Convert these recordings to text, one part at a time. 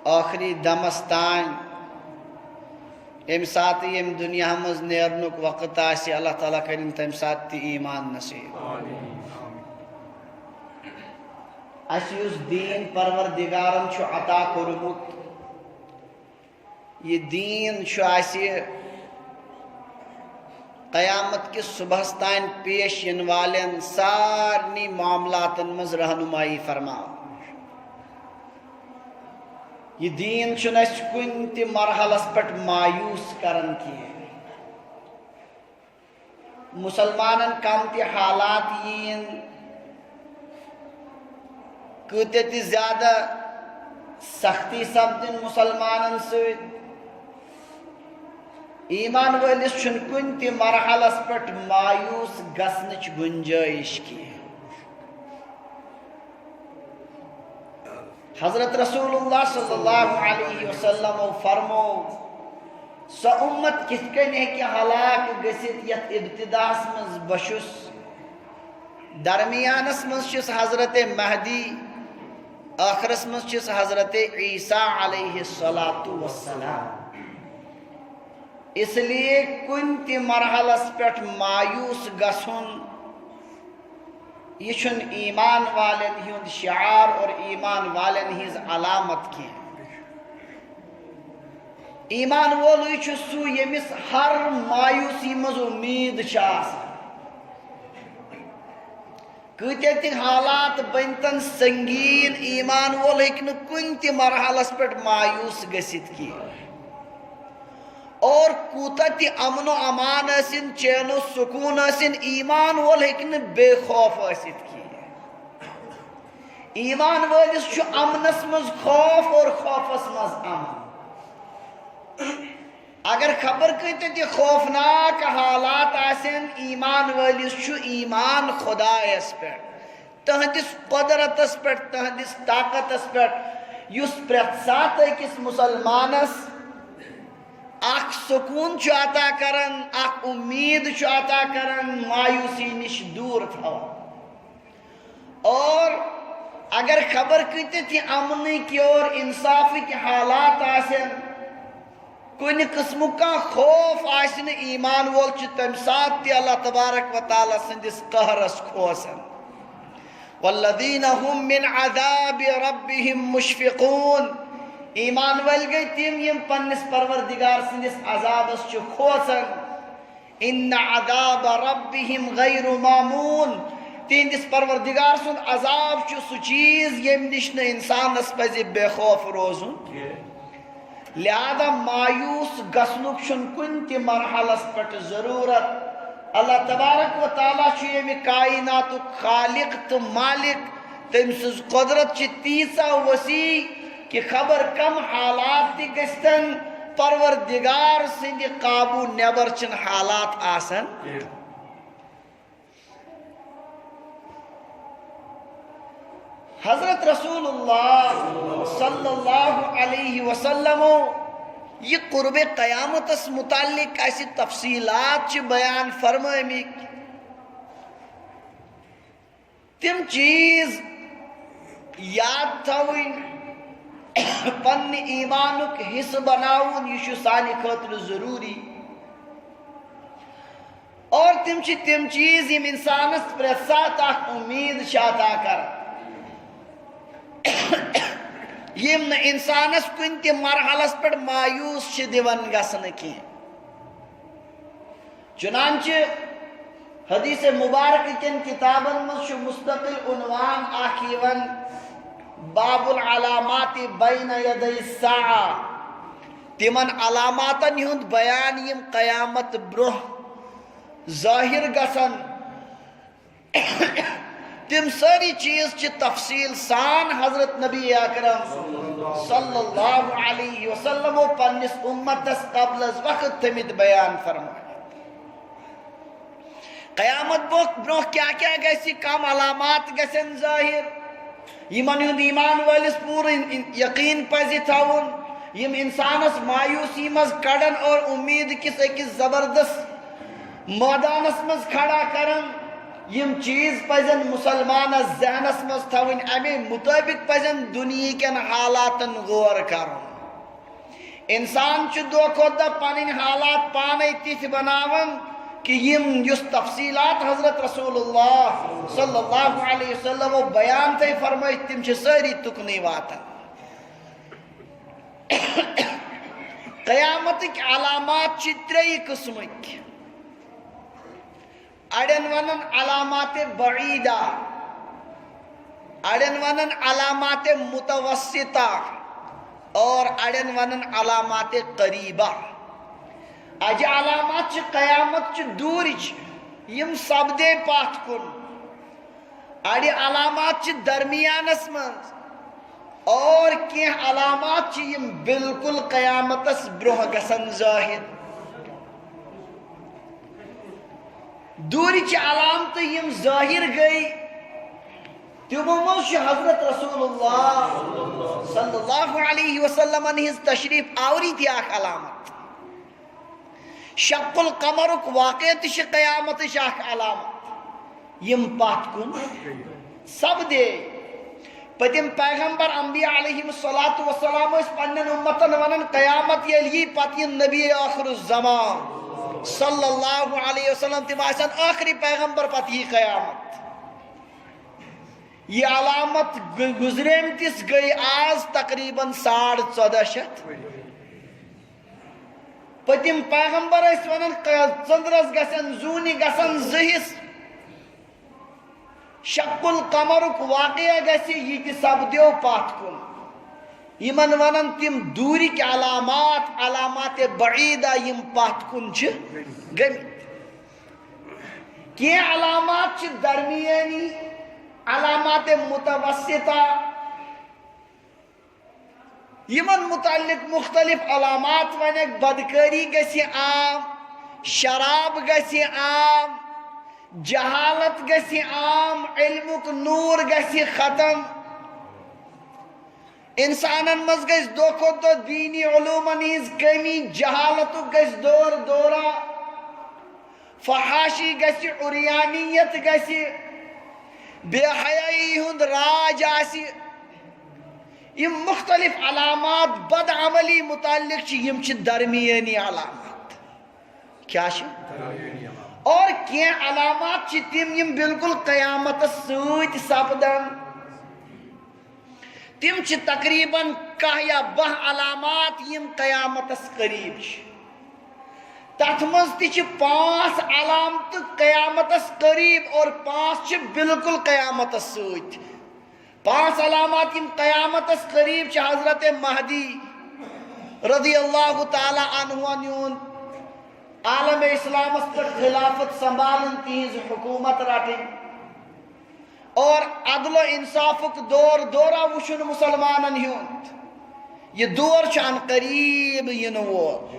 آخری دمس تان ام سات یم دنیا مز نیرنک وقت آسی اللہ تعالیٰ کرن تم سات تی ایمان نصیب اسی اس دین پروردگارن چھو عطا کرمت یہ دین چھو آسی قیامت کس صبح تان پیش ین والن سارنی معاملاتن مز رہنمائی فرماؤ یہ دین چھن اس کن تی مرحلس پٹ مایوس کرن کی مسلمانن کم تی حالات یین کتے تی زیادہ سختی سپدن مسلمانن سوید ایمان والس چھن کن تی مرحلس پٹ مایوس گسنچ گنجائش کی حضرت رسول اللہ صلی اللہ علیہ وسلم فرمو سو امت کس کن ہے کہ ہلاک گسیت یت ابتداس مز بشس درمیانس مز چس حضرت مہدی آخرس مز چس حضرت عیسیٰ علیہ السلام اس لیے کن تی مرحلس پیٹھ مایوس گسن یہ چھن ایمان والن ہند شعار اور ایمان والن ہز علامت کی ایمان وولوی چھ سو یمس ہر مایوسی مز امید چاس کتے تی حالات بنتن سنگین ایمان وول ہیکن کن تی مرحلس پیٹھ مایوس گسیت کی اور کوتا تی امن و امان اسن چین و سکون اسن ایمان وول ہیکن بے خوف اسد کی ایمان والس چھو امنس مز خوف اور خوفس مز امن اگر خبر کتے تی خوفناک حالات آسن ایمان والس چھو ایمان خدا اس پر تہندس قدرت اس پر تہندس طاقت اس پر یس پرت سات کس مسلمانس اخ سکون چھو عطا کرن اخ امید چھو عطا کرن مایوسی نش دور تھا اور اگر خبر کتے تھی امنی کی اور انصافی کی حالات آسن کوئی قسم کا خوف آسن ایمان وول چھ تم ساتھ تی اللہ تبارک و تعالی سندس قہرس کھوسن والذین هم من عذاب ربهم مشفقون ایمان ول گئی تیم یم پنس پروردگار سندس عذابس چھ کھوسن ان عذاب ربهم غیر مامون تیندس پروردگار سن عذاب چھ سو چیز یم نشن انسان اس پزی بے خوف روزن لہذا مایوس گسنک چھن کن تی مرحلس پٹ ضرورت اللہ تبارک و تعالی چھ یمی کائنات خالق تو مالک تمسز قدرت چھ تیسا وسیع کہ خبر کم حالات تی گستن پروردگار سندی قابو نیبر چن حالات آسن حضرت رسول اللہ صلی اللہ علیہ وسلم یہ قرب قیامت اس متعلق ایسی تفصیلات چھ بیان فرمائے تم چیز یاد تھوین پن ایمانک حص بناون یہ چھو سانی خاطر ضروری اور تم چیز یم انسانس پر ساتھ امید شاتا کر یم نہ انسانس کن تی مرحلس پر مایوس چھ دیون گسن کی چنانچہ حدیث مبارک کن کتابن مز چھ مستقل عنوان آکیون باب العلامات بین یدی الساعہ تمن علاماتن ہند بیان یم قیامت برہ ظاہر گسن تم ساری چیز چھ تفصیل سان حضرت نبی اکرم صلی اللہ علیہ وسلم و پنس امتس قبل از وقت تمید بیان فرمائے قیامت برہ کیا کیا گیسی کام علامات گسن ظاہر یمن ہند ایمان والس پور یقین پزی تھاون یم انسانس مایوسی مز کڑن اور امید کس اکس زبردست میدانس مز کھڑا کرن یم چیز پزن مسلمانس ذہنس مز تھوین امی مطابق پزن دنیا کن حالاتن غور کرن انسان چھ دو کھوتہ دہ پنن حالات پانے تیتھ بناون کہ یم یس تفصیلات حضرت رسول اللہ صلی اللہ علیہ وسلم بیان تھی فرمائی تم چھ ساری تکنی واتن قیامت کی علامات چھ تری قسمک اڑین ونن علامات بعیدہ اڑین ونن علامات متوسطہ اور اڑین ونن علامات قریبہ اجہ علامات چھ قیامت چھ دور یم سبدے پاتھ کن اڑی علامات چھ درمیانس من اور کی علامات چھ یم بالکل قیامتس برہ گسن ظاہر دوری چھ علامت یم ظاہر گئی تمو مز حضرت رسول اللہ صلی اللہ علیہ وسلم ہز تشریف آوری تھی اخ علامت شق القمرک واقع تش قیامت اخ علامت یم پات کن سب دے پتم پیغمبر انبیاء علیہ السلام اس پنن امتن ونن قیامت یلی پتی نبی آخر الزمان صلی اللہ علیہ وسلم تم آسان آخری پیغمبر پتی قیامت یہ علامت گزریم تس گئی آز تقریباً 1450 پتم پیغمبر اس ونن چندرس گسن زونی گسن زہس شق القمرک واقعہ گسی یہ سب دیو پات کن یمن ونن تم دوری کے علامات بعیدہ یم پات کن چھ گمی کی علامات چھ درمیانی علامات متوسطہ یمن متعلق مختلف علامات ونک بدکاری گسی عام شراب گسی عام جہالت گسی عام علمک نور گسی ختم انسانن مز گس دو کھوتہ دہ دینی علومن ہز کمی جہالت گس دور دورہ فحاشی گسی عریانیت گسی بے حیائی ہند راج آسی یم مختلف علامات بد عملی متعلق چھ یم چھ درمیانی علامات کیا چھ اور کی علامات چھ تم یم بالکل قیامت سوت سپدن تم چھ تقریباً 10 یا 12 علامات یم قیامتس قریب چھ تتھ مز تہ 5 علامت قیامتس قریب اور 5 چھ بالکل قیامتس سوت 5 علامات یم قیامتس قریب چھ حضرت مہدی رضی اللہ تعالی عنہ نیون عالم اسلام پر خلافت سنبھالن تیز حکومت رٹن اور عدل و انصافک دورہ وشن مسلمانن ہند یہ دور چھ قریب ین وول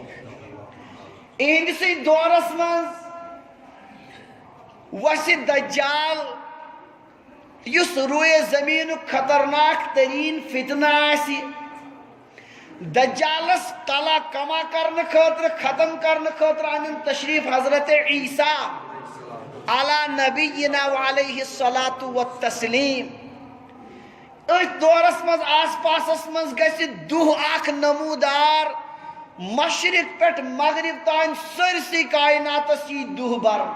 اہندسی دورس مز وسع دجال یس روئے زمین خطرناک ترین فتنہ آسی دجالس قلع کما کرنے خاطر ختم کرنے خاطر انن تشریف حضرت عیسیٰ علی نبینا وعلیہ الصلاة والتسلیم اس دورس مز آس پاسس مز گسی دہ اخ نمودار مشرق پٹ مغرب تان سرسی کائناتس یہ دہ برم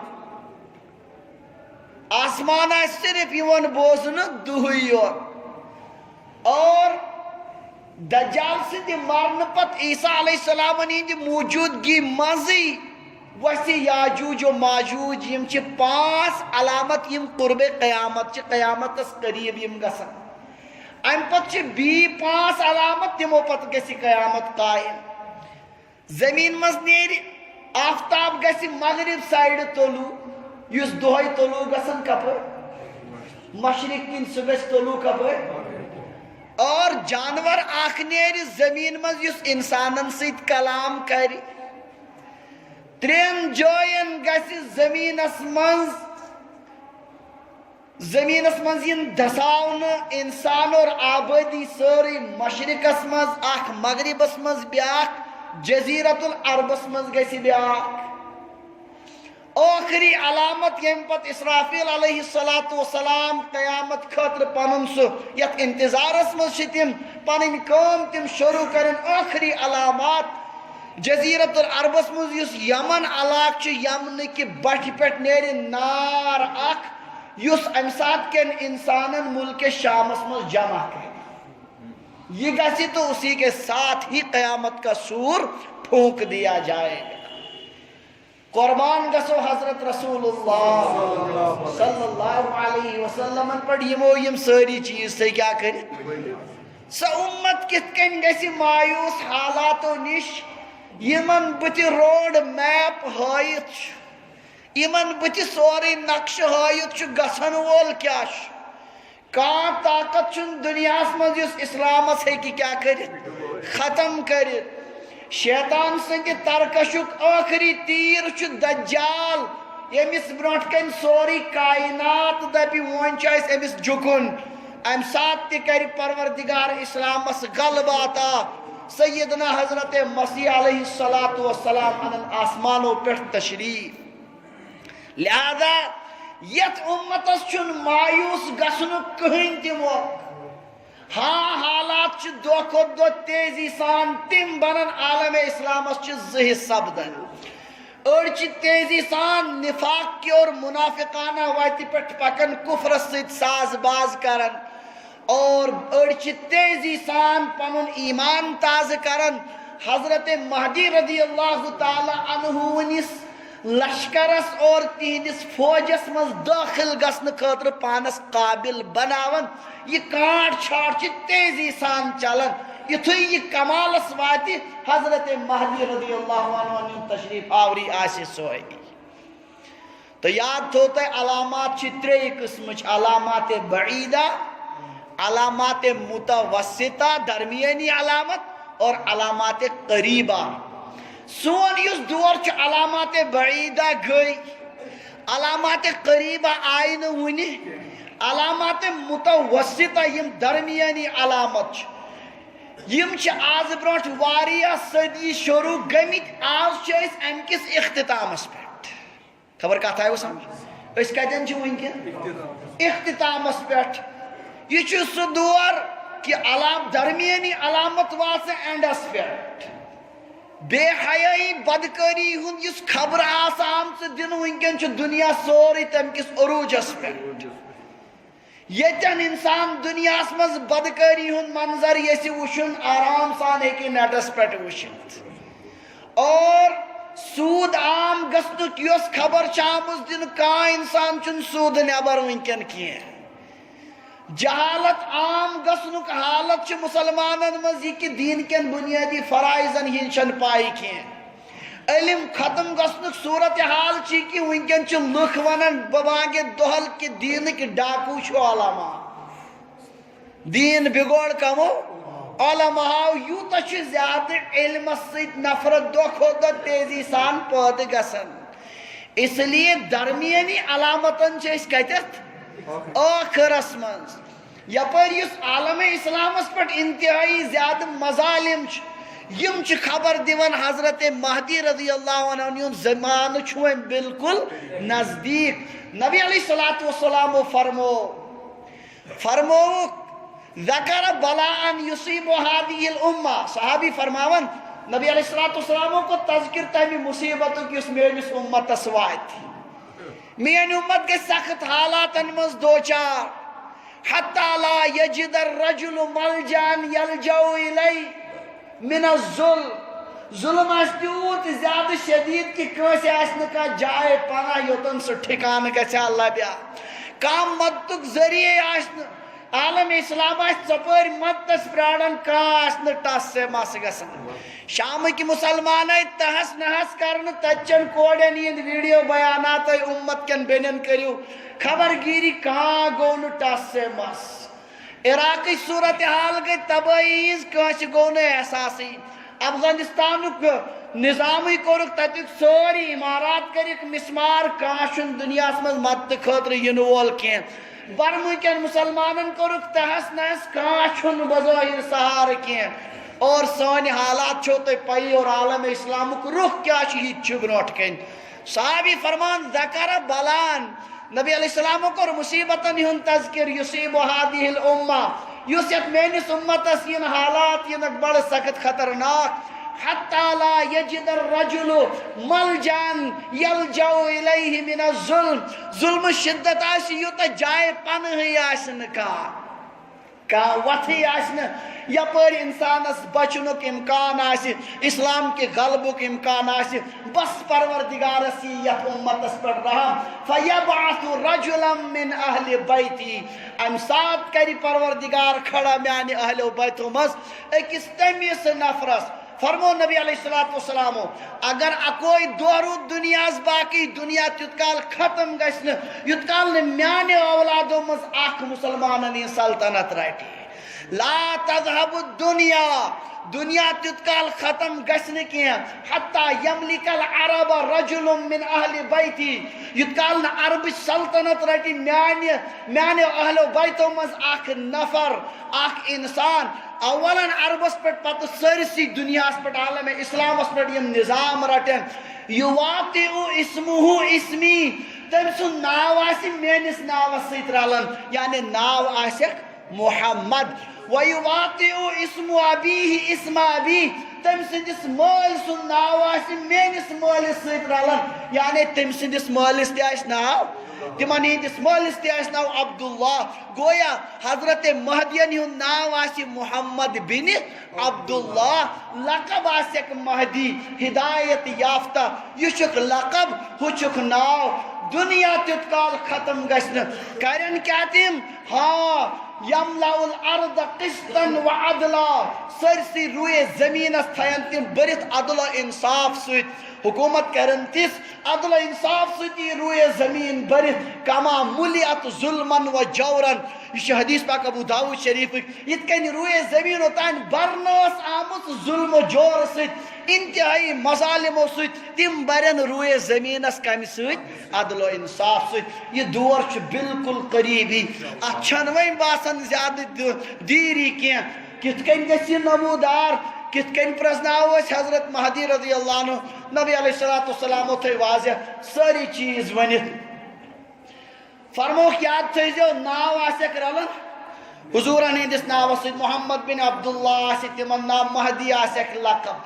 آسمان صرف یون بوزن دہی یوت اور دجال سے مرن پت عیسیٰ علیہ السلام ہند موجودگی مزی وسی یاجوج و ماجوج یم چھ 5 علامت یم قرب قیامت چھ قیامتس قریب یم گسن ام پت چھ بی 5 علامت تمو پت گسی قیامت قائم زمین مز نیر آفتاب گسی مغرب سائیڈ تولو یس دہائی تولو گسن کپر مشرق کن سگس تولو کپر اور جانور آخ نیر زمین مز یس انسانن سیت کلام کری 3 جوین گسی زمینس منز ین دساون انسان اور آبادی ساری مشرقس مز آخ مغربس مز بیاک جزیرت العربس مز گسی بیاک آخری علامت یم پت اسرافیل علیہ السلام قیامت خاطر پنن سو یت انتظارس مز تم پن کام تم شروع کرن آخری علامات جزیرت العربس مز یس یمن علاقہ یمن کہ بٹھ پہ نیر نار اخ یس ام سات کن انسانن ملک شامس مز جمع کر یہ گسی تو اسی کے ساتھ ہی قیامت کا سور پھونک دیا جائے گا. قربان گسو حضرت رسول اللہ صلی اللہ علیہ وسلم پر یم ساری چیز سے کیا کرے سا امت کت کن گسی مایوس حالاتو نش یمن بت روڈ میپ ہائت یمن بت سوری نقش ہائت گسن وول کیا کان طاقت چن دنیا مز اسلامس ہے کیا کرت ختم کرت. شیطان سنگ ترکشک آخری تیر دجال یمس برونٹ کن سوری کائنات دپی ون چھ امس جکن ام سات تہ کر پروردگار اسلامس غلبہ عطا. سیدنا حضرت مسیح علیہ السلام انن آسمانوں پہ تشریف. لہذا یت امتس چن مایوس گسنک کہین تہ موقع. ہاں حالات دہ کھت دہ تیزی سان تم بنن عالم اسلامس زہ سپدن. اڑ تیزی سان نفاق کی اور منافقانہ وتہ پہ پکن کفرس ست ساز باز کرن اور اڑ تیزی سان پنن ایمان تازہ کرن. حضرت مہدی رضی اللہ تعالی عنہ ونس لشکرس اور تہندس فوجس مز داخل گسن خاطر پانس قابل بناون. یہ کانٹ چھاٹ تیزی سان چلن. یتھے یہ کمالس وات حضرت مہدی رضی اللہ عنہ تشریف آوری آسہ سوئی. تو یاد تھوتا ہے علامات ترے قسم علامات بعیدہ علامات متوسطہ درمیانی علامت اور علامات قریبہ. سون اس دور علامات بعیدہ گئی علامات قریبہ آئی نہ ونہ. علامات متوسطہ یم درمیانی علامت یم آز برونٹ واریاہ صدی شروع گمت. آز ام کس اختتامس پہ خبر کت آئی سمجھ اس کتن ونکن اختتامس پہ. یہ سہ دور کہ درمیانی علامت واس اینڈس پہ. بے حیائی بدکاری ہند اس خبر آسام سے دن ونکن دنیا سوری تم کس عروجس پہ. یتن انسان دنیا مز بدکاری ہند منظر یسی وشن آرام سان ہیکی نیٹس پہ وشت. اور سود عام گسنک یس خبر آمز دن کان انسان چن سود نبر ونکن کی. جہالت عام گسنک حالت مسلمانن مز یہ کہ دین کن بنیادی فرائضن ہن چن پائی کی. علم ختم گسنک صورت حال کہ ونکن لکھ ونن ببانگے دہل کہ دین کے ڈاکو علماء دین بگوڑ کمو علماء یوتا زیادہ علم ست نفرت دہ کھت دہ تیزی سان پید گسن. اس لیے درمیانی علامتن کتت آخرس مز یپر اس عالم اسلامس پہ انتہائی زیادہ مظالم یم خبر دیون حضرت مہدی رضی اللہ عنہ زمان بالکل نزدیک. نبی علیہ السلام فرمو ذکر بلاء یصیب هذه الامہ. صحابی فرماون نبی علیہ السلام کو تذکر تمہ مصیبت اس میرس امتس وات. میری امت کے سخت حالات مز دوچار حتی لا یجد الرجل ملجان یلجو الی من الظلم. ظلم تیوت زیادہ شدید کہ کنس کا جائے پناہ یوتن سہ ٹھکان گھا لبیا. کم مدتک ذریعہ عالم اسلام ثپر مدتس پرارن کان ٹس سے مس گھان. شامک مسلمان تہس نہس کرن تچن کوڑن ہند ویڈیو بیانات امت کن بینن کریو خبر گیری کان گو ٹس سے مس. عراقی صورتحال گئی تباہی کنس گو احساس. افغانستان نظام کورک تتک سوری عمارات کرک مسمار کان دنیا مز مدد خاطر ین وول کی. برمکن مسلمانن کورک تہس نہس کان بظاہر سہار کی. اور سان حالات چھو تو پی اور عالم اسلام رخ کیا برونٹ کن. صحابی فرمان ذکر بلان نبی علیہ السلام کو مصیبتن ہن تذکر یصیب هذه الامه یوسیت مینس امتس ین حالات ین بڑ سخت خطرناک حتی لا یجد الرجل ملجان یلجو الیہ من الظلم ظلم شدت آسی یوتا جائے پنہی آسن کا وطی آسن یا پر انسانس بچنک امکان آسی اسلام کے غلبک امکان آسی بس پروردگار سیت امتس پر رہا فیبعث رجلا من اہل بیتی امساد کری پروردگار کھڑا میانی اہل بیتو مز ایک استمیس نفرس فرمو نبی علیہ السلام اگر اکوئی دورو دنیا از باقی دنیا تیتکال ختم گشن یتکال نے میانے اولادوں مز آخ مسلمانانی سلطنت رائٹی لا تذهب الدنیا دنیا تیتکال ختم گشن کیا حتی یملک العرب رجل من اہل بیتی یتکال نے عرب سلطنت رائٹی میانے اہل بیتوں مز آخ نفر آخ انسان اولا عربس پٹ پتہ سرسی دنیا پٹ عالم اسلام پٹ یم نظام رٹن یواطئ اسمہ اسمی تم سن ناو آسی مینس ناو سیت رلن یعنی ناو آسک محمد ویواطئ اسم ابیہ اسم ابی تم سندس مول سن ناو آسی مینس مولس سیت رلن یعنی تم سندس مولس تیاش ناو تمن ہندس مولس تیاش ناو عبداللہ گویا حضرت مہدین ہن ناو آسی محمد بن عبداللہ لقب آسک مہدی ہدایت یافتہ یہ چک لقب ہو چک ناو دنیا تتکال ختم گشن کرن کیا تم ہاں یملأ الارض قسطا وعدلا سرسی روئے زمین تھین تم برت عدل و انصاف سوت حکومت کرن تس عدل و انصاف سوتی روئے زمین برت کما ملیت ظلما و جورن یہ حدیث پاک ابو داود شریف یہ کن روئے زمین ہوتاین برناس آمت ظلم و جور سوت انتہائی مظالم سوت تم برن روئے زمین اس کمی سوت عدل و انصاف سوت یہ دور چھ بالکل قریبی اچھنویں باسن زیادہ دیری کیا کت کن گسی نمودار کت کن پرزناو اس حضرت مہدی رضی اللہ عنہ نبی علیہ السلام تھے واضح ساری چیز ونت فرموک یاد تھے جو ناو آسک رلن حضوران ہندس ناو سید محمد بن عبداللہ آسک تمن نام مہدی آسک لقب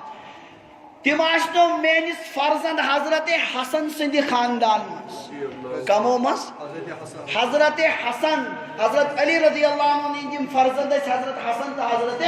تم آشتو مینس فرزند حضرت حسن سندی خاندان مس کمو مس حضرت حسن حضرت علی رضی اللہ عنہ جم فرزند حضرت حسن تو حضرت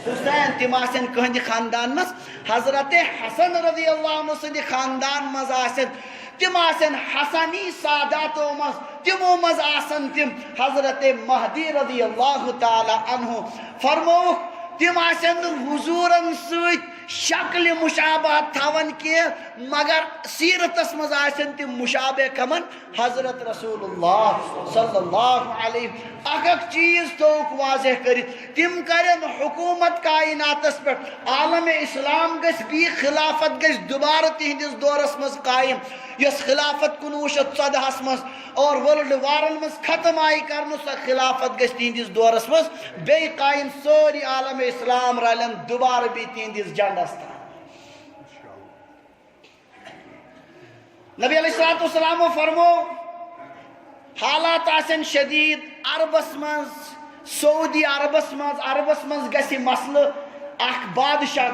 حسین تم آسن کہندی خاندان مس حضرت حسن رضی اللہ عنہ سندی خاندان مز آسن تم آسن حسنی ساداتو مز تمو مز آسن تم حضرت مہدی رضی اللہ تعالی عنہ فرموک تم آسن حضورن سوت شکل مشابہت تھاون کی مگر سیرتس مز آسن تم مشابہ کمن حضرت رسول اللہ صلی اللہ علیہ اک چیز توک واضح کرت تم کرن حکومت کائناتس پر عالم اسلام گس بھی خلافت گس دوبارہ تہندس دورس مز قائم یس خلافت 1914 مز اور ورلڈ وارن مز ختم آئی کرن سا خلافت گس تہندس دورس مز بے قائم سوری عالم اسلام رالن دوبارہ بھی تہندس جنڈس تھا نبی علیہ السلام فرمو حالات آسن شدید عربس مز سعودی عربس مز گسی مسئلہ اخ بادشاہ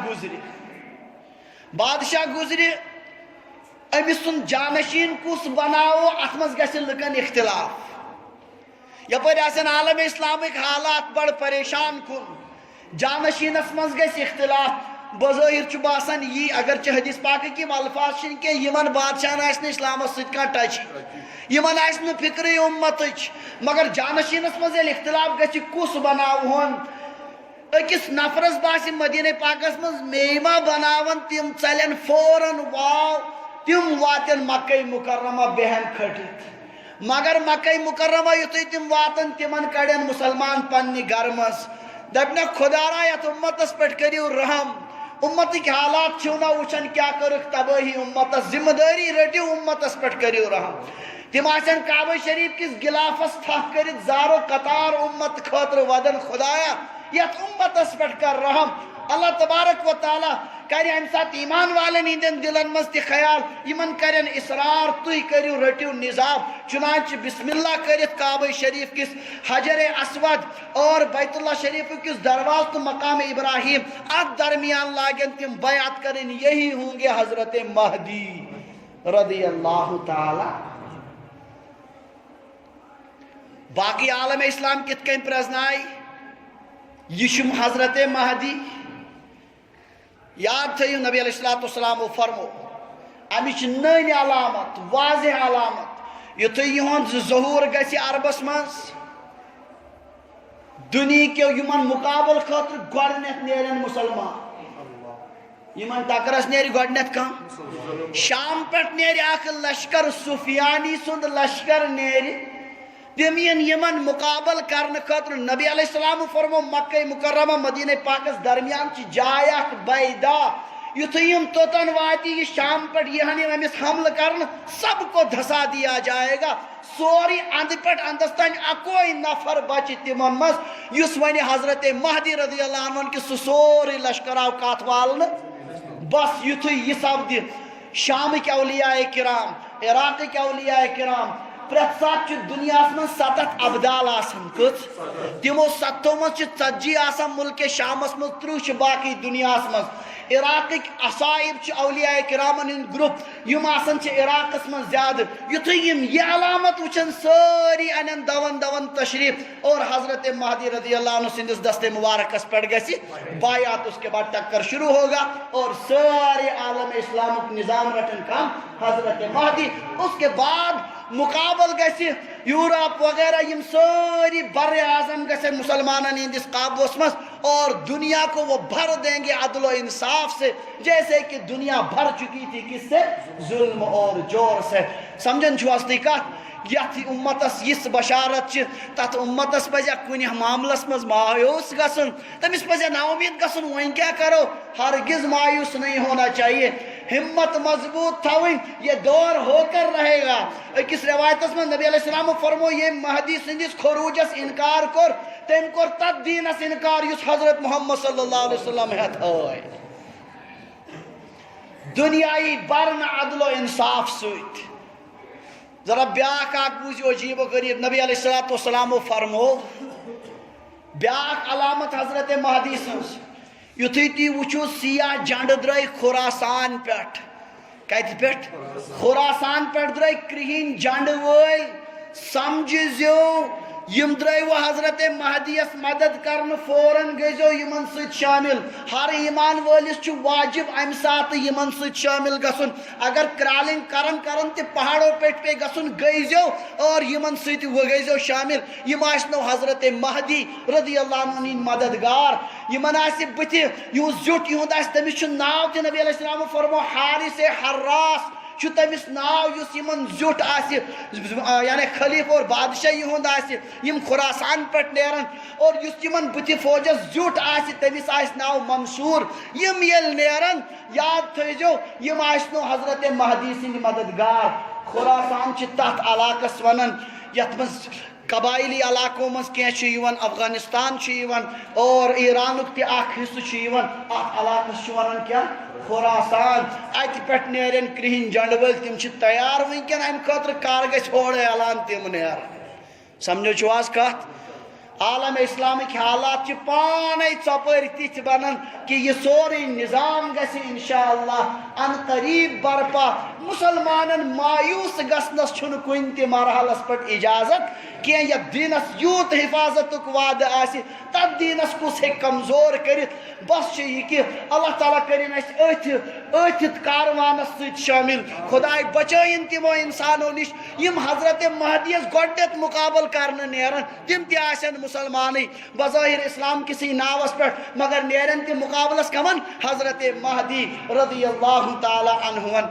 گزری امی سن جانشین کس بناو ات مز گسی لکن اختلاف یا پر آسن عالم اسلامک حالات بڑ پریشان کن جانشینس مز گسی اختلاف بظاہر چھ باسان یہ اگرچہ حدیث پاک کی الفاظ چھن کہ یمن بادشاہن آسن اسلام سۭتۍ کانٛہہ ٹچ یمن آسہِ نہٕ فکرے امتٕچ مگر جانشینس مز ییٚلہِ اختلاف گژھِ کُس بناوہون أکِس نفرس باسہِ مدینہ پاکس مز میما بناون تم ژلن فوراً واو تم واتن مکہ مکرمہ بہن کھٹِتھ مگر مکہ مکرمہ یُتھُے تم واتن تمن کڑن مسلمان پننہِ گرٕ مز دپنہ خدارا یتھ امتس پٮ۪ٹھ کٔرِو رحم امتک حالات چھو نہ وچھن کیا کرک تباہی امتس ذمہ داری رٹیو امتس پٮ۪ٹھ کٔرِو رحم تم آسن کعبہ شریف کس گلافس تھپ کرت زارو قطار امت خاطر ودن خدایا یت امتس پہ کر رحم اللہ تبارک و تعالیٰ کر امہ سات ایمان والن ہندین دلن مز تہ خیال یمن کرن اصرار تھی کرو رٹو نظام چنانچہ بسم اللہ کرت کعبہ شریف کس حجر اسود اور بیت اللہ شریف کس درواز تو مقام ابراہیم ات درمیان لاگن تم بیعت کرن یہی ہوں گے حضرت مہدی رضی اللہ تعالی. باقی عالم اسلام کت کن پرزنائی یہ حضرت مہدی. یاد تھیو نبی علیہ السلام فرمو امچ نئی علامت واضح علامت یتھے یہند ظہور گژھِ عربس مز دنیا کے یمن مقابل خاطر گۄڈنیتھ نیرن مسلمان یمن ٹکرس نیرِ گۄڈنیتھ کم شام پٮ۪ٹھ نیرِ اکھ لشکر سفیانی سُنٛد لشکر نیرِ تم یمن مقابل کرنے خاطر نبی علیہ السلام فرمو مکہ مکرمہ مدینہ پاکس درمیان چی جائے اخ بیدا یتھے یم توتن واتی یہ شام پر یہاں امس حمل کرن سب کو دھسا دیا جائے گا. سوری اند پٹ اندستان اکوئی نفر بچ تمن مز یس ون حضرت مہدی رضی اللہ عنہ کہ سوری لشکر آو کات والن بس یتھے یہ سپد شام کے اولیاء کرام عراق کے اولیاء کرام پریت سات دنیا من 7 ابدال آسان کت تمو 7 من 40 آسان ملک شامس من 30 باقی دنیا من عراق اصائب اولیاء کرامن ہند گروپ یم آسان عراقس من زیادہ یتھے یم یہ علامت وچن ساری انن دون تشریف اور حضرت مہدی رضی اللہ عنہ سندس دست مبارکس پڑ گسی بایات اس کے بعد ٹکر شروع ہوگا اور سارے عالم اسلام نظام رٹن کام حضرت مہدی. اس کے بعد مقابل گسی یورپ وغیرہ یم ساری بر اعظم گسے مسلمانن ہندس قابوس مز اور دنیا کو وہ بھر دیں گے عدل و انصاف سے جیسے کہ دنیا بھر چکی تھی کس سے ظلم اور جور سے. سمجھن چھواستی کات یت امتس یس بشارت تت امتس پزیا کن معاملس مز مایوس گسن تمس پزیا نا امید گسن ون کیا کرو ہرگز مایوس نہیں ہونا چاہیے ہمت مضبوط تھوین یہ دور ہو کر رہے گا. کس روایتس میں نبی علیہ السلام فرمو یہ مہدی سندس خروجس انکار کر تم کر تد دینس انکار یس حضرت محمد صلی اللہ علیہ وسلم ہت آئے دنیای برن عدل و انصاف سوت. ذرا بیاک آک بوزی عجیب و غریب نبی علیہ السلام فرمو بیاک علامت حضرت مہدی سنس یتھے تی وچو سیاہ جنڈ درائی خراسان پیٹھ کہتی پیٹھ خراسان پیٹھ درائی کرہین جنڈ وول سمجھزیو یم درائی وہ حضرت مہدیس مدد کرن فوراً گئیزو یمن سچ شامل. ہر ایمان والس چھ واجب ام سات یمن سچ شامل گسن اگر کرالنگ کرن تی پہاڑوں پیٹ پہ گسن گئیزو اور یمن سچ وہ گئیزو شامل. یم آشنو حضرت مہدی رضی اللہ عنہ مددگار یمن آسی بتی یوں زیوٹ یوں داس تمس چھ ناو تی نبی علیہ السلام فرمو حارث حراس چھ تمس ناو یس یمن زیوٹ آسی یعنی خلیف اور بادشاہ یہند آسی یم خراسان پٹ نیرن اور یس یمن بتی فوجس زیوٹ آسی تمس آس ناو منصور یم یل نیرن یاد تھیجو یم آسنو حضرت مہدی سند مددگار. خراسان چھ تحت علاقس ونن یت مز قبائلی علاقوں مز کیون افغانستان اور ایرانک تی اخ حصہ ات علاقس ونان کیا خراسان. ات پہ نیرن کرہن جنڈ ول تم تیار ونکن ام خاطر کار گھ اوڑے اعلان تم نیر. سمجھو چواز کت عالم اسلامک حالات پانے ژپر تتھ بنان کہ یہ سوری نظام گژھِ انشاءاللہ ان قریب برپا. مسلمانن مایوس گژھنس چھُنہٕ کُنہِ تہِ مرحلس پٮ۪ٹھ اجازت کی یتھ دینس یوت حفاظتک وعدٕ آسہِ تتھ دینس کُس ہیٚکہِ کمزور کٔرِتھ. بس چھُ یہِ کہِ اللہ تعالیٰ کٔرِنۍ اَسہِ أتھِتھ کاروانس سۭتۍ شٲمِل. خۄداے بچٲیِن تِمو اِنسانو نِش یِم حضرت مہدیس گۄڈنٮ۪تھ مُقابل کرنہٕ نیرن تِم تہِ آسن مسلمانٕے بظٲہر اسلام کسی ناوس پٮ۪ٹھ مگر نیرن تِم مقابلس کمن حضرت مہدی رضی اللہ تعالیٰ عنہن.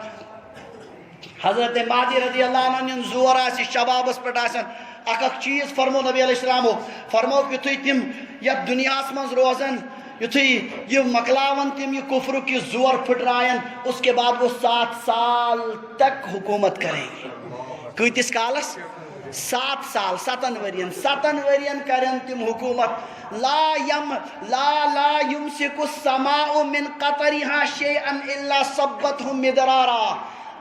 حضرت مہدی رضی اللہ عنہ زور آسہِ شبابس پٮ۪ٹھ آسن اکھ چیز فرمو نبی علیہ السلام فرمو یُتھُے تِم یتھ دنیاہس منٛز روزن یُتھُے یہ مکلاون تم یہ کفرک یہ زور پھٹرائن اس کے بعد وہ 7 سال تک حکومت کریں گے. کتس کالس 7 سال 7 ورین کرن تم حکومت لا یمسک السماء من قطرها شیئا الا صبته مدرارا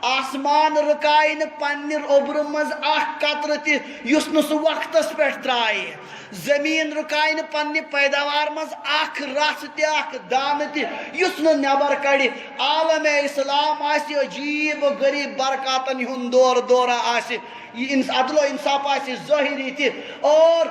آسمان رکائے پنہ اوبر مز قطر تس وقتس پہ ترائے زمین رکائے پنہ پیداوار مز رس دان تس نبر کڑ عالم اسلام عجیب غریب برکاتن ہند دورہ عدل و انصاف ظاہری تہ اور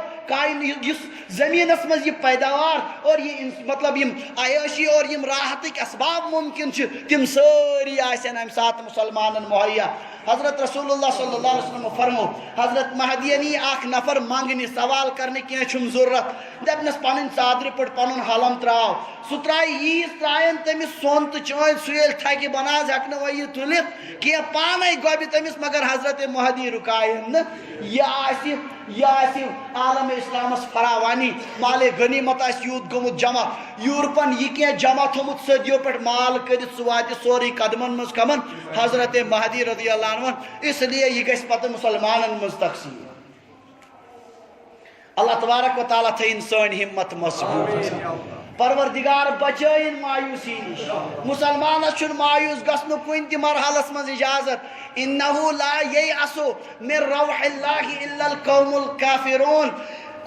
زمینس مز یہ پیداوار اور یہ مطلب عیاشی اور راحتک اسباب ممکن تم ساری ام سات مسلمانن مہیا حضرت رسول اللہ صلی اللہ علیہ وسلم فرمو حضرت مہدی اخ نفر منگنی سوال کرنے کی ضرورت دپنس پن ژادر پہ پن حلم تراو سہ ترائے ییز ترائن تمس سون تو چون سیل تھکہ بناز ہیکہ وہ تلت کی پانے گوبہ تمس مگر حضرت مہدی رکائن یہ عالم اسلامس فراوانی مال غنیمت یوت گومت جمع یورپن یہ کی جمع تھومت صدیوں پہ مال کرت سہ وات سوری قدمن مز کمن حضرت مہدی رضی اللہ عنہ اس لیے یہ گھس پتہ مسلمانن مز تقسیم اللہ تبارک و تعالیٰ تھین سن ہمت مضبوط پروردگار بچائن مایوسی نش مسلمانس چھن مایوس گھن کن تہ مرحلس مز اجازت انہو لا ییأس من روح اللہ الا القوم الکافرون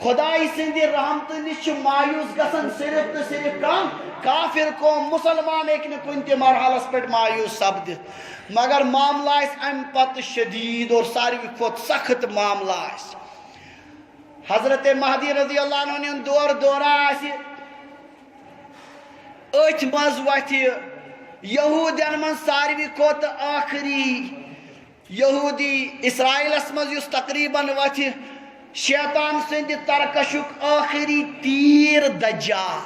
خدای سند رحمت نش مایوس گھن صرف تو صرف کم کافر قوم مسلمان ہیکہ کن تہ مرحلس پہ مایوس سپدت مگر معاملہ ام پتہ شدید اور ساروی کھت سخت معاملہ حضرت مہدی رضی اللہ عنہ دورہ ات مز وتھ یہودین من ساروی کھت آخری یہودی اسرائیلس مز اس تقریباً وتھ شیطان سند ترکشک آخری تیر دجال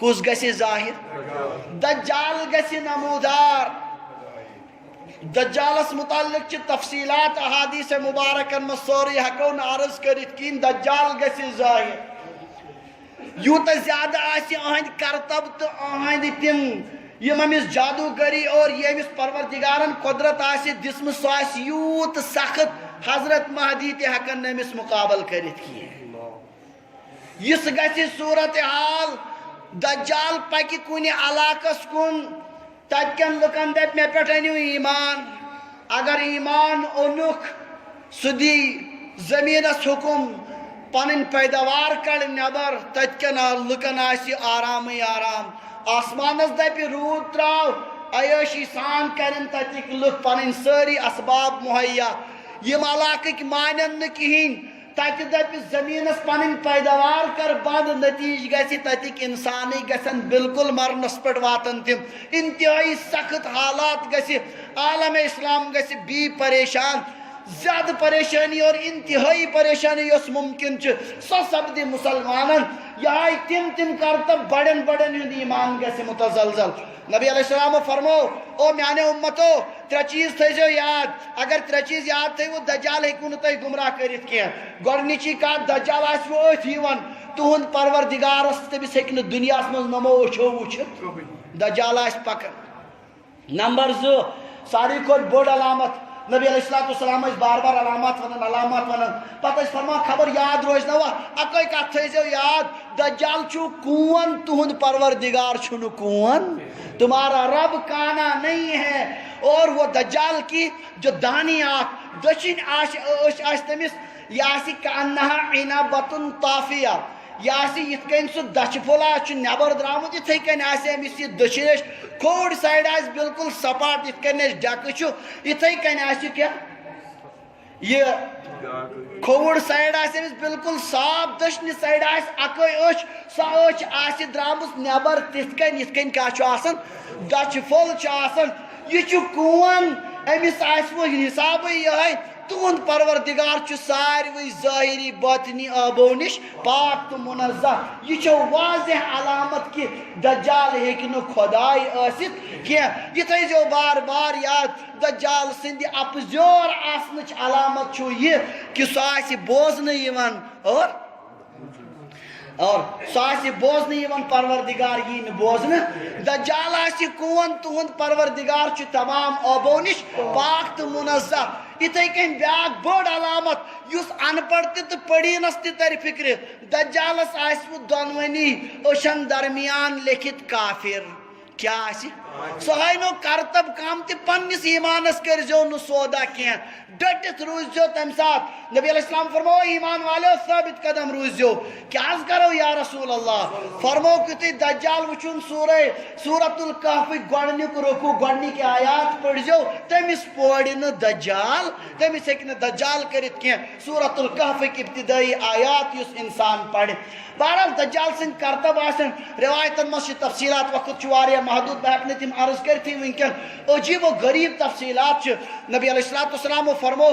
کس گژھِ ظاہر دجال گژھِ نمودار دجالس متعلق چھ تفصیلات احادیث مبارکن میں سوری ہکو نہ عرض کرت کین دجال گژھِ ظاہر یوت زیادہ آسی آہند کرتب تو آہند تم یم امس جادوگری اور یہ امس پروردگارن قدرت آسی دسم سو آسی یوت سخت حضرت مہدی تے ہکن امس مقابل کرت کی اس گژھِ صورتحال دجال پکہ کن علاقس کن تتکن لکن دپ مے پہ انیو ایمان اگر ایمان اونک سدی زمینس حکم پن پیداوار کڑ نبر تتکن لکن آسی آرام آرام آسمانس دپ رود تراو عیاشی سان کرن تتک لک پن ساری اسباب مہیا یم علاقک مانن نہ کہین تتہ دپ زمینس پن پیداوار کر بند نتیج گژھِ تتک انسانی گژھن بالکل مرنس پہ واتن تم انتہائی سخت حالات گژھِ عالم اسلام گژھِ بی پریشان زیادہ پریشانی اور انتہائی پریشانی اس ممکن سو سپد مسلمانن یہ تم کرتب بڑن ہند ایمان گژھِ متزلزل نبی علیہ السلام فرمو او میانے امتو 3 چیز تھیزو یاد اگر 3 چیز یاد تھے وہ دجال ہیکو نہ تہ گمراہ کرت کی گۄڈنِچی کتھ دجال آس وہ ٲتھۍ یِوان تہنٛد پروردگارس تٔمِس ہیٚکہِ نہٕ دُنیاہس منٛز نمو أچھو وٕچھِتھ دجال آسہِ پکان نمبر 2 ساروی کھۄتہٕ بٔڑ علامت نبی علیہ السلام بار بار علامات ونان پتہ فرمان خبر یاد روز نا اکے کت تھیزو یاد دجال چھو کون تہند پروردگار چھنو کون تمہارا رب کانا نہیں ہے اور وہ دجال کی جو دانی آنکھ دشن آش تمس یاسی کانہا عنبتن طافیہ یاسی یت کن سو دچھ پھولا چھ نبر درامت یتھے کن آسی امس یہ دشنش کھوڑ سائڈ آس بالکل سپاٹ یت کن ڈک چھ یتھے کن آسی کیا یہ کھوڑ سائڈ آس امس بالکل صاف دشن سائڈ آس اکے اچھ سا اچھ آسی درامت نبر تتھ کن یت کن کیا چھ آسان دچھ پھول چھ آسان یہ چھ کون امس آس وہ حساب یہ تہند پروردگار چھ ساروی ظاہری باطنی آبو نش پاک تو منزہ یہ چھ واضح علامت کہ دجال ہیکہ نہ خدائی ٲسِتھ کینٛہہ یہ تھٲیزیو بار بار یاد دجال سندِ اپزیور آسنٕچ علامت چھُ یہ کہ سُہ آسہِ بوزنہٕ یِوان اور اور ساسی بوزن یوان پروردگار یہ بوزن دجال آسی کون تہند پروردگار چھ تمام عیبو نش پاک تو منزہ اتھے کن بیاک بڑ علامت یس ان پڑھ تو پڑینس تہ تر فکر دجالس آسو دونونی اوشن درمیان لکھت کافر کیا آسی سہینو کرتب کام تی پنس ایمانس کرزو نو سودا کیا ڈٹت روزو تم ساتھ نبی علیہ السلام فرمو ایمان والے ثابت قدم روزو کیا از کرو یا رسول اللہ فرمو کتی دجال وچون سورت الکہف گوڑنک رکو گوڑنی کی آیات پڑھجو تمیس پوڑن دجال تمیس ایکن دجال کرت کیا سورت الکہف کی ابتدائی آیات یس انسان پڑھ بہرحال دجال سن کرتب آسن روایتن مسجد تفصیلات وقت چواریا محدود بہت تم عرض کرتی ونکن عجیب و غریب تفصیلات نبی علیہ السلام فرمو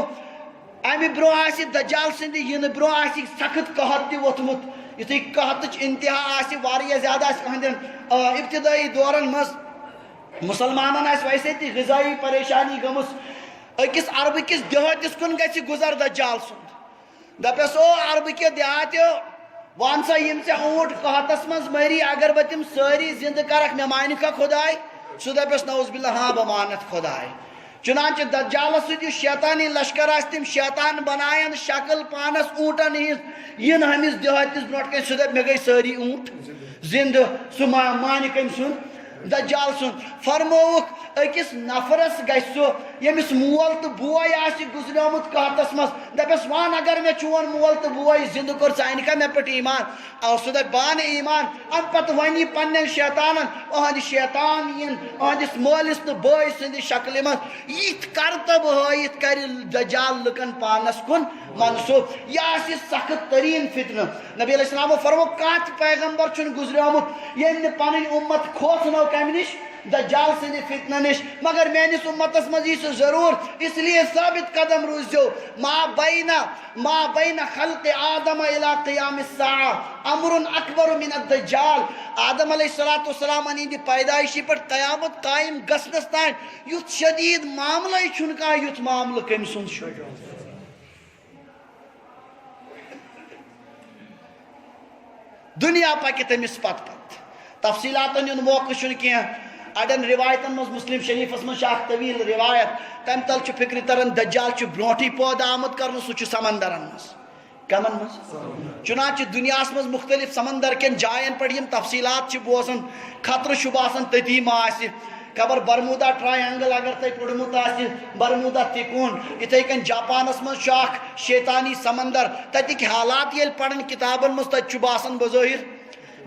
امی برو آسی دجال سندی ین برو آسی سخت قحط تی ووتمت یتھی قحطچ انتہا آسی واریہ زیادہ آسی کہندن ابتدائی دورن مز مسلمانن آسی ویسے تی غذائی پریشانی گمس اکس عرب کس دیہاتس کن گسی گزر دجال سند دپس او عرب کے دیہاتیو وان سا یم سے اونٹ قحطس مز مری اگر بتم ساری زند کرک میں مانکا خدای سو دپس نعوذ باللہ ہاں بمانت خدای چنانچہ دجال سدی شیطانی لشکر آستم شیطان بنائن شکل پانس اونٹن ین ہمس دیہاتس برونٹ کن سدپ میں گئی ساری اونٹ زند سو مانکن سن دجال سن فرموک اکس نفرس گسو یمس مول تو بوئی آسی گزریومت قحطس مز دپس وان اگر میں چون مول تو بوئی زند کر سائنکا میں پٹ ایمان اور سدہ بان ایمان ام پت ونی پنن شیطانن اہد شیطان ین اہدس مولس تو بوئی سندی شکل مز یت کرتب ہائیت کر دجال لکن پانس کن منصوب یہ آسی سخت ترین فتنہ نبی علیہ السلام فرمو کات پیغمبر چن گزریومت یم پنن امت کھوسنو کم نش دجال سندی فتنہ نش مگر میانس امتس مزید ضرور اس لیے ثابت قدم روزو ما بین خلق آدم الى قیام الساعہ امر اکبر من الدجال آدم علیہ السلام انہی پیدائشی پر قیامت قائم گسنس تائن یت شدید معاملہ چھنکا یت معاملہ کم سن شو دنیا پاکی تمس پت تفصیلاتن یون موقع شن کیا اڑن روایتن مز مسلم شریفس مز اخ طویل روایت تم تل چھ فکر ترن دجال چھ برونٹھی پود آمد کرن سہ چھ سمندرن مز کمن مز چنانچہ دنیا مز مختلف سمندر کن جائن پر یم تفصیلات چھ بوزن خطر چھ باسن تتی ما آسی خبر برمودا ٹرائنگل اگر تھی پڑمت آسی برمودا تکون اتھے کن جاپانس مز شاخ شیطانی سمندر تتک حالات یل پڑھن کتابن مز تت چھ باسن بظاہر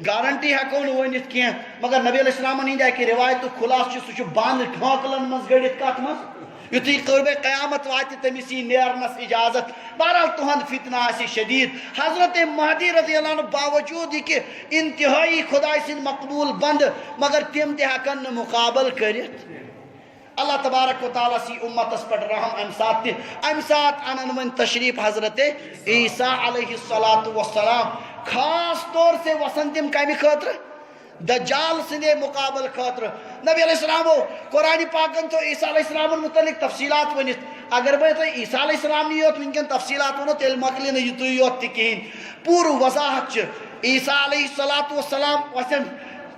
گارنٹی ہیکو ونت کی مگر نبی علیہ السلام ہند کہ روایت خلاص سہ بند ٹھوکلن مز گڑت کت مز یتھی قرب قیامت وات تمس نیرنس اجازت بہرحال تہند فتنہ آسی شدید حضرت مہدی رضی اللہ عنہ باوجود کہ انتہائی خدا سن مقبول بند مگر تم تہ ہیکن مقابل کرت اللہ تبارک و تعالیٰ سی امتس پر رحم ام سات انن من تشریف حضرت عیسیٰ علیہ السلام خاص طور سے وسن تم کمی خاطر دجال سندے مقابل خاطر نبی علیہ السلام قرآن پاکن تو عیسیٰ علیہ السلام متعلق تفصیلات ونت اگر بھائی تو عیسیٰ علیہ السلام نہیں ہوت ونکن تفصیلات ونو تیل مکلی نہ یتو یوت تکین پور وضاحت چھ عیسیٰ علیہ السلام وسن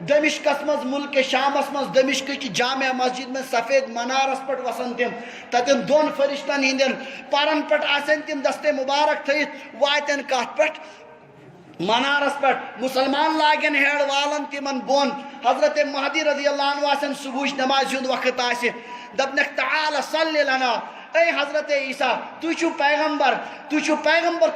دمشقس مز ملک شامس مز دمشق کی جامع مسجد میں سفید منارس پٹ وسن تم تتن دون فرشتن ہندن پرن پٹ آسن تم دستے مبارک تھیت واتن کات پٹ منارس پٹ مسلمان لاگن ہیڑ والن تمن بون حضرت مہدی رضی اللہ عنہ آسن صبح نماز ہند وقت آسے دبنک تعالی صلی لنا اے حضرت عیسیٰ تو پیغمبر تو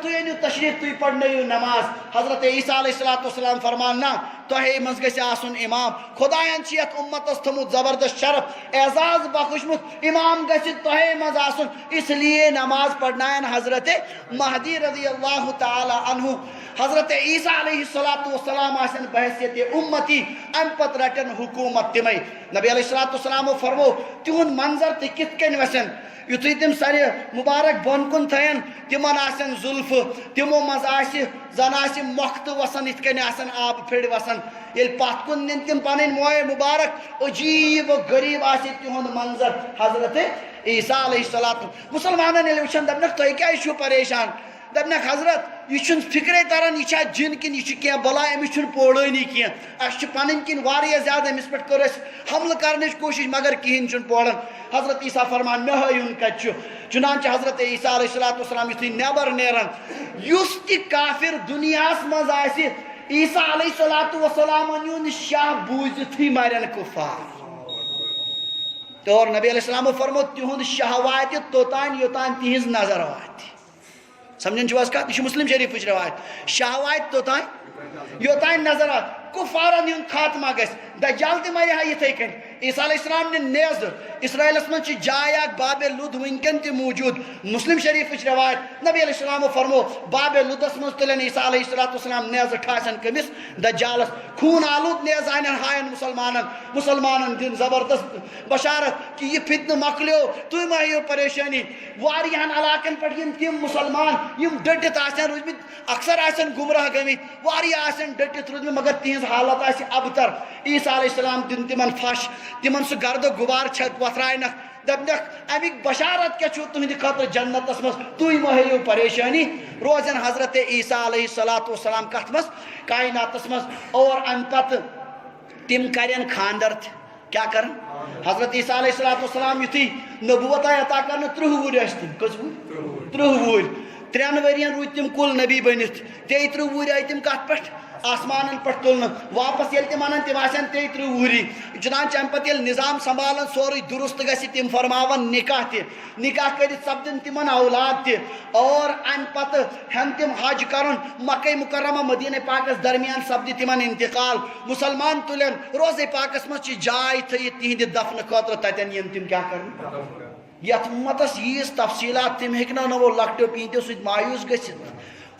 اینو تشریف تو پڑھنیو نماز حضرت عیسیٰ علیہ السلام فرمانا تو ہے مز گژھِ آسن امام خدایان چھ یتھ امتس تھومت زبردست شرف اعزاز بخشمت امام گژھِ تۄہے مز آسن اس لیے نماز پڑھنائن حضرت مہدی رضی اللہ تعالی عنہ حضرت عیسیٰ علیہ السلام آسن بحیثیت امتی ام پت رٹن حکومت تمے نبی علیہ السلام فرمو تہند منظر تہ کت کن وسن یتھی تم سر مبارک بون کن تھین تمن آسن زلف تمو مز آسی زن آسی مخت وسن ات کن آسن آب پھڑ وسن یل پت کن نن تم پن موئے مبارک عجیب و غریب آسی تہند منظر حضرت عیسیٰ علیہ السلام مسلمانن یل وچھن دپنک تُہۍ کیازِ چھو پریشان دپنک حضرت یہ چھن فکرے تران یہ چھا جن کن یہ کی بلا امس چھن پوڑانی کی اس پن کن واریاہ زیادہ امس پہ کر حملہ کرنے کوشش مگر کہین چھن پوڑان حضرت عیسیٰ فرمان مے ہن کت چنانچہ حضرت عیسیٰ علیہ السلام یتھے نیبر نیران یس تہ کافر دنیاس مز آسہ عیسیٰ علیہ السلام یون شاہ بوزتھی مرن کفار تو نبی علیہ السلام فرمو تہند شاہ واتہ توتان یوتان تہذ نظر واتہ سمجھن چھو کت یہ مسلم شریف روایت شاہ واتہ توتان یوتان نظر واتہ کفارن ہند خاتمہ گژھِ دجال تہ مرِ ہا یتھے کن عیسیٰ علیہ السلام نے نیز اسرائیلس من جائے باب لد ونکن تہ موجود مسلم شریف روایت نبی علیہ السلام فرمو باب لدس من تلن عیسیٰ علیہ السلام نیز ٹھاسن کمس دجالس خون آلود نیز آنن ہائن مسلمانن دن زبردست بشارت کہ یہ فتنہ مکلیو تھی مہ ہیو پریشانی واریہن علاقن پہ تم مسلمان یم ڈٹت آسن روزمت اکثر آسن گمراہ گمت واریاہ آسن ڈٹت روزمت مگر تہذ حالت آسہ ابتر عیسیٰ علیہ السلام دن تمن پھش تمن سہ گرد و غبار چھت وترائنک دپنک امیک بشارت کیا چھو تہندِ خاطر جنتس مز تھی مہ ہیو پریشانی روزن حضرت عیسیٰ علیہ السلام کت مز کائناتس مز اور ام پتہ تم کرن خاندر کیا کرن حضرت عیسیٰ علیہ السلام یتھی نبوت آئی عطا کرنے 30 وری تم کس وری 30 وری 3 ورین روز تم کل نبی بنت 33 وری آئی تم کت پہ آسمان پہ تلن واپس یل تم انن تم آسن 33 وری چنانچہ ام پتہ یل نظام سنبھالن سوری درست گژھِ تم فرماون نکاح کرت سپدن تمن اولاد تہ اور ام پتہ ہن تم حج کرن مکہ مکرمہ مدینہ پاکس درمیان سپدِ تمن انتقال مسلمان تلن روزے پاکس مز جائے تھیت تہندِ دفن خاطر تتن یم تم کیا کرن یت امتس ییس تفصیلات تم ہیکنا نو لکٹو پینتو سۭتۍ مایوس گژھِتھ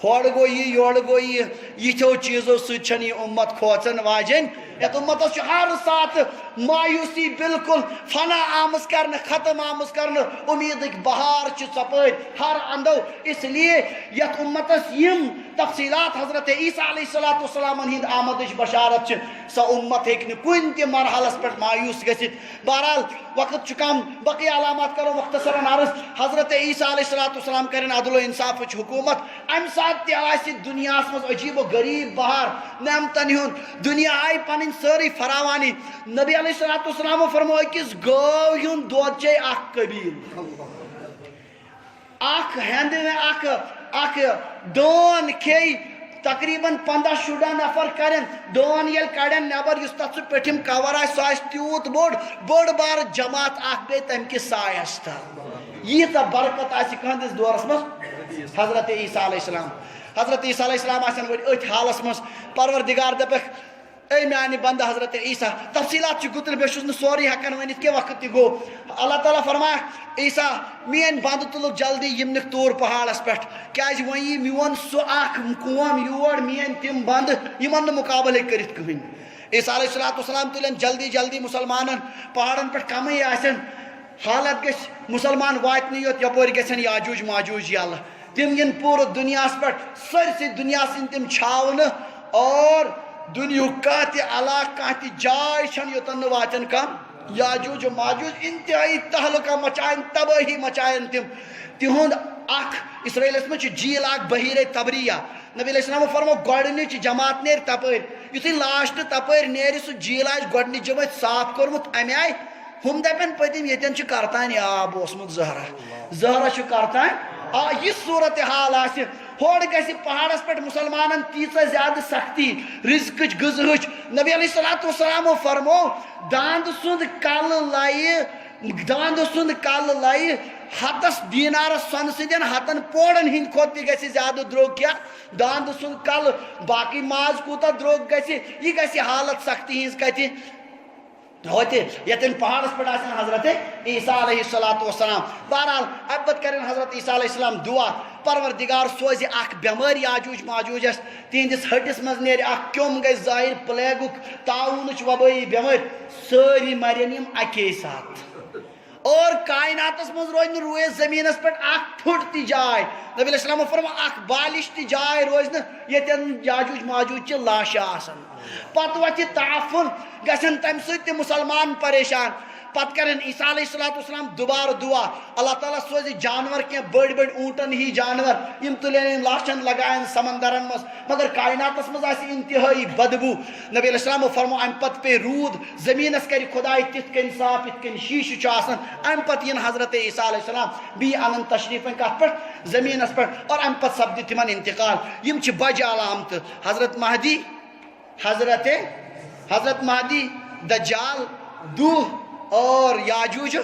ہور گو یہ یور گو یہ چیزوں سن یہ امت کھوچن واجن یت امتس ہر سات مایوسی بالکل فنا آمز کرنے ختم آمز کرنے امید بہار ثپٲرۍ ہر اندو اس لیے یت امتس یم تفصیلات حضرت عیسیٰ علیہ السلام ہند آمدش بشارت سا امت ہیکہ کن تہ مرحلس پہ مایوس گژھِتھ بہرحال وقت کم بقی علامات کرو مختصراً عرض حضرت عیسیٰ علیہ السلام کرن عدل و انصاف حکومت ام سات تہ آسہ دنیا مز عجیب و غریب بہار نعمتن ہند دنیا آئی پن ساری فراوانی نبی علیہ السلام فرمو اکس گو ہند دود چے اخ قبیل اخ ہند اخ دون کھے تقریباً 15 شُراہ نفر کرن دون یل کڑن نبر اس تک پٹھم کور آس سہ آس تیوت بوڑ بار جماعت اخ بے تم کس سایس تل ییژہ برکت آس کہندس دورس مز حضرت عیسیٰ علیہ السلام حضرت عیسیٰ علیہ السلام آسن ور ات حالس مز پروردگار دپک اے میانہ بندہ حضرت عیسیٰ تفصیلات گتل بے چھس سوری ہکن ونت کہ وقت تہ گو اللہ تعالیٰ فرمایا عیسیٰ مین بند تلک جلدی یمنک طور پہاڑس پہ کیاز وی میون سہ اخ قوم یور مین تم بند یمن مقابلے کرت کہین عیسیٰ علیہ السلام تلن جلدی جلدی مسلمانن پہاڑن پہ کمی آسن حالت گژھِ مسلمان واتنی یوت یپور گژھن یاجوج ماجوج یلہ تم ین پور دنیاس پہ سرسی دنیا سن تم چھاون اور دنیا کا تہ علاقہ کا تہ جائے چھن یوتن واتن کم یاجوج و ماجوج انتہائی تہلکہ مچائن تباہی مچائن تہند اخ اسرائیلس من جھیل اخ بحیرہ تبریہ نبی علیہ السلام فرمو گۄڈنِچ جماعت نیر تپٲرۍ یُتھُے لاسٹ تپٲرۍ نیرِ سُہ جھیل آسہِ گۄڈنِچ جماعت صاف کوٚرمُت امہِ آیہِ ہم دپن پتم یتن چھ کرتان آب اوسمت زہرہ چھ کرتان یہ صورت حال آسہِ ہور گژھِ پہاڑس پہ مسلمانن تیژہ زیادہ سختی رزقچ غذہچ نبی علیہ السلام فرمو داند سند کل لائے ہتس دینارس سن سدین ہتن پوڑن ہند کھوت تہ گژھِ زیادہ دروگ کیا داند سند کل باقی ماز کوتہ دروگ گژھِ یہ گژھِ حالت سختی ہز کتہ ہوتے یتن پہاڑس پہ آسن حضرت عیسیٰ علیہ السلام بہرحال ابت کرن حضرت عیسیٰ علیہ السلام دعا پروردگار سوزِ اخ بیمار یاجوج ماجوجس تہندس ہٹس مز نیر اخ کیوم گژھِ ظاہر پلیگک تعاونچ وبائی بیمار ساری مرن یم اکے ساتھ اور کائناتس مز روز نہ روئے زمینس پہ اخ پھٹ تی جائے نبی علیہ السلام فرما اخ بالش تی جائے روز نہ یتن یاجوج ماجوج چہ لاشہ آسن پتہ وتہ تعفن گژھن تمہ سۭتۍ تہِ مسلمان پریشان پتہ کرن عیسیٰ علیہ السلام دوبارہ دعا اللہ تعالیٰ سوزِ جانور کی بڑ بڑ اونٹن ہی جانور یم تلین لاشن لگائن سمندرن مز مگر کائناتس مز آسی انتہائی بدبو نبی علیہ السلام فرمو ام پت پہ رود زمینس کری خدای تت کن صاف ات کن شیشہ چھ آسان ام پت ین حضرت عیسیٰ علیہ السلام بی انن تشریفن کت پہ زمینس پہ اور ام پت سپدِ تمن انتقال یم چھ بج علامت حضرت مہدی دجال دوہ اور یاجوج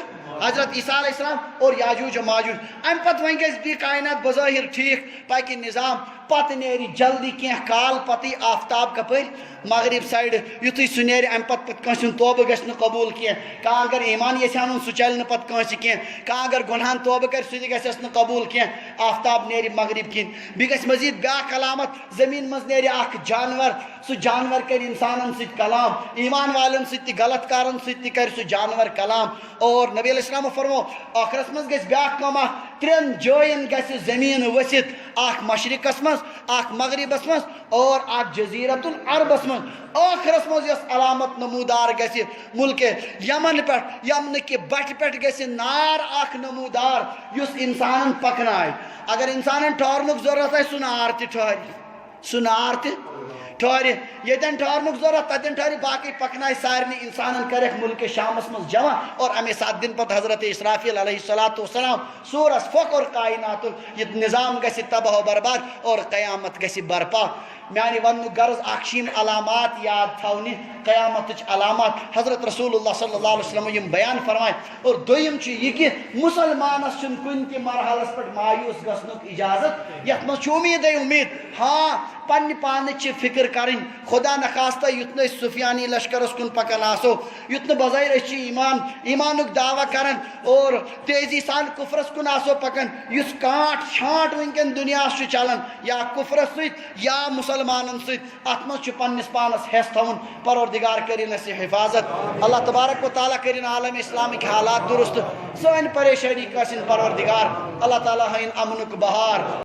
حضرت عیسیٰ علیہ السلام اور یاجوج و ماجوج ام پت ون گژھِ بھی کائنات بظاہر ٹھیک پکہ نظام پتہ نیری جلدی کینٛہہ کال پتہ آفتاب کپر مغرب سائڈ یتھُے سہ نیرِ ام پتہ کٲنٛسہِ ہُنٛد توبہ گژھِ نہٕ قبول کینٛہہ کانٛہہ اگر ایمان یژھِ انُن سُہ چلہِ نہٕ پتہٕ کٲنٛسہِ کینٛہہ کانٛہہ اگر گۄنہان توبہ کرِ سُہ تہِ گژھٮ۪س نہٕ قبول کینٛہہ آفتاب نیرِ مغرب کِنۍ بیٚیہِ گژھِ مزید بیاکھ علامت زمین منٛز نیرِ اکھ جانور سُہ جانور کرِ انسانن سۭتۍ کلام ایمان والن سۭتۍ تہِ غلط کارن سۭتۍ تہِ کرِ سُہ جانور کلام اور نبی علیہ السلام فرمو ٲخرس منٛز گژھِ بیاکھ کٲم اکھ ترٛٮ۪ن جاین گژھِ زمین ؤسِتھ اکھ مشرقس منٛز اکھ مغربس منٛز اور اکھ جزیرت العربس منٛز ٲخرس منٛز یۄس علامت نمودار گژھِ ملکہ یمن پٮ۪ٹھ یمنہٕ کہِ بٹھِ پٮ۪ٹھ گژھِ نار اکھ نمودار یُس انسانن پکنایہِ اگر انسانن ٹھہرنُک ضروٗرت آسہِ سُہ نار تہِ ٹھہرِ یتن ٹھہرنُک ضروٗرت تتین ٹھہرِ باقی پکنایہِ سارنٕے انسانن کرٮ۪کھ ملکہ شامس منٛز جمع اور امے ساتہٕ دِن پتہٕ حضرت اسرافیل علیہ الصلوۃ والسلام سورس فخر کائناتُک یہ نظام گژھِ تباہ و برباد اور قیامت گژھِ برپا میانہ وننُک غرض اکھ چھِ یم علامات یاد تھاونہِ قیامتٕچ علامات حضرت رسول اللہ صلی اللہ علیہ وسلم یم بیان فرمائے اور دوٚیِم چھُ یہِ کہِ مسلمانس چھُنہٕ کُنہِ تہِ مرحلس پٮ۪ٹھ مایوٗس گژھنُک اجازت یتھ منٛز چھُ اُمیدے اُمید ہاں پننہِ پانٕچ فکر کرٕنۍ خدا نخواستہ یُتھ نہٕ أسۍ سفیانی لشکرس کُن پکان آسو یُتھ نہٕ بظٲہر أسۍ چھِ ایمانُک دعویٰ کران اور تیزی سان کفرس کُن آسو پکان یُس کانٛٹ چھانٹ ونکیٚن دُنیاہس چھُ چلان یا کفرس سۭتۍ یا مسلمانن سۭتۍ اتھ منٛز چھُ پننس پانس حیس تھاوُن پروردگار کٔرِنۍ اسہِ حفاظت اللہ تبارک و تعالیٰ کٔرِنۍ عالم اسلامٕکۍ حالات درست سٲنۍ پریشٲنی کٲسِنۍ پروردگار اللہ تعالیٰ ہٲیِن امنُک بہار